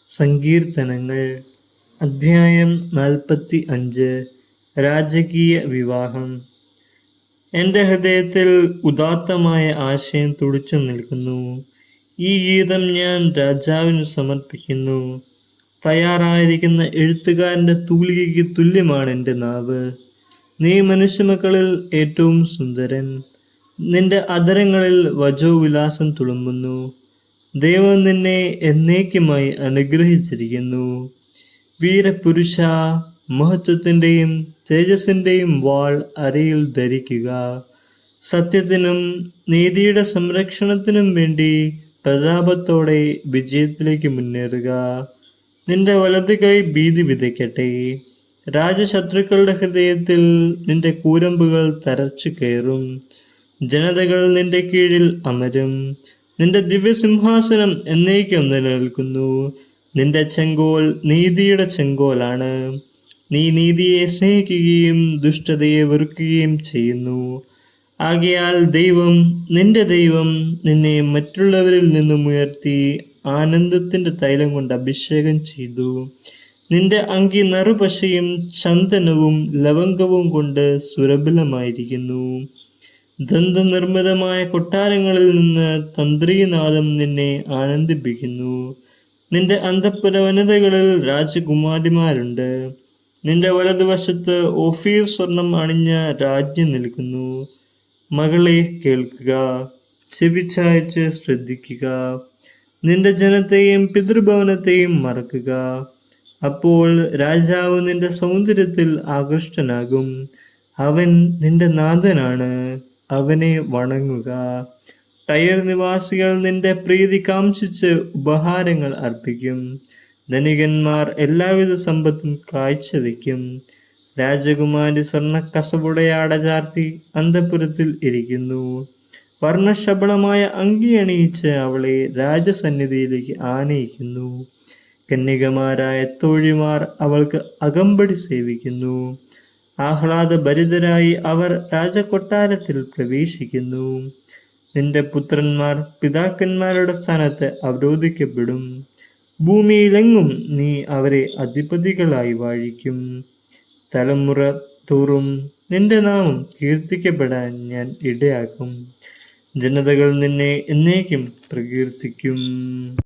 സങ്കീർത്തനങ്ങൾ അധ്യായം 45. രാജകീയ വിവാഹം. എൻ്റെ ഹൃദയത്തിൽ ഉദാത്തമായ ആശയം തുടിച്ചു നിൽക്കുന്നു. ഈ ഗീതം ഞാൻ രാജാവിന് സമർപ്പിക്കുന്നു. തയ്യാറായിരിക്കുന്ന എഴുത്തുകാരൻ്റെ തൂലികയ്ക്ക് തുല്യമാണ് എൻ്റെ നാവ്. നീ മനുഷ്യമക്കളിൽ ഏറ്റവും സുന്ദരൻ. നിന്റെ അധരങ്ങളിൽ വചോവിലാസം തുളുമ്പുന്നു. ദൈവം നിന്നെ എന്നേക്കുമായി അനുഗ്രഹിച്ചിരിക്കുന്നു. വീരപുരുഷ, മഹത്വത്തിൻ്റെയും തേജസ്സിൻ്റെയും വാൾ അരയിൽ ധരിക്കുക. സത്യത്തിനും നീതിയുടെ സംരക്ഷണത്തിനും വേണ്ടി പ്രതാപത്തോടെ വിജയത്തിലേക്ക് മുന്നേറുക. നിന്റെ വലത് കൈ ഭീതി വിതയ്ക്കട്ടെ. രാജശത്രുക്കളുടെ ഹൃദയത്തിൽ നിന്റെ കൂരമ്പുകൾ തരച്ചു കയറും. ജനതകൾ നിന്റെ കീഴിൽ അമരും. നിന്റെ ദിവ്യസിംഹാസനം എന്നേക്കും നിലനിൽക്കുന്നു. നിന്റെ ചെങ്കോൽ നീതിയുടെ ചെങ്കോലാണ്. നീ നീതിയെ സ്നേഹിക്കുകയും ദുഷ്ടതയെ വെറുക്കുകയും ചെയ്യുന്നു. ആകയാൽ നിന്റെ ദൈവം നിന്നെ മറ്റുള്ളവരിൽ നിന്നും ഉയർത്തി ആനന്ദത്തിൻ്റെ തൈലം കൊണ്ട് അഭിഷേകം ചെയ്തു. നിന്റെ അങ്കി നറുപശയും ചന്ദനവും ലവംഗവും കൊണ്ട് സുരഭിലമായിരിക്കുന്നു. ദന്തനിർമ്മിതമായ കൊട്ടാരങ്ങളിൽ നിന്ന് തന്ത്രീനാദം നിന്നെ ആനന്ദിപ്പിക്കുന്നു. നിന്റെ അന്തഃപുര വനിതകളിൽ രാജകുമാരിമാരുണ്ട്. നിന്റെ വലതുവശത്ത് ഓഫീർ സ്വർണം അണിഞ്ഞ രാജ്ഞി നിൽക്കുന്നു. മകളെ കേൾക്കുക, ചെവിച്ചായ്ച്ച് ശ്രദ്ധിക്കുക. നിന്റെ ജനത്തെയും പിതൃഭവനത്തെയും മറക്കുക. അപ്പോൾ രാജാവ് നിന്റെ സൗന്ദര്യത്തിൽ ആകൃഷ്ടനാകും. അവൻ നിന്റെ നാഥനാണ്, അവനെ വണങ്ങുക. ടയർ നിവാസികൾ നിന്റെ പ്രീതി കാംക്ഷിച്ച് ഉപഹാരങ്ങൾ അർപ്പിക്കും. ധനികന്മാർ എല്ലാവിധ സമ്പത്തും കാഴ്ചവെക്കും. രാജകുമാരി സ്വർണ്ണക്കസവുടയാട ചാർത്തി അന്തഃപുരത്തിൽ ഇരിക്കുന്നു. വർണ്ണശബളമായ അങ്കി അണിയിച്ച് അവളെ രാജസന്നിധിയിലേക്ക് ആനയിക്കുന്നു. കന്യകമാരായ തോഴിമാർ അവൾക്ക് അകമ്പടി സേവിക്കുന്നു. ആഹ്ലാദഭരിതരായി അവർ രാജകൊട്ടാരത്തിൽ പ്രവേശിക്കുന്നു. നിന്റെ പുത്രന്മാർ പിതാക്കന്മാരുടെ സ്ഥാനത്ത് അവരോധിക്കപ്പെടും. ഭൂമിയിലെങ്ങും നീ അവരെ അധിപതികളായി വാഴിക്കും. തലമുറ തോറും നിന്റെ നാമം കീർത്തിക്കപ്പെടാൻ ഞാൻ ഇടയാക്കും. ജനതകൾ നിന്നെ എന്നേക്കും പ്രകീർത്തിക്കും.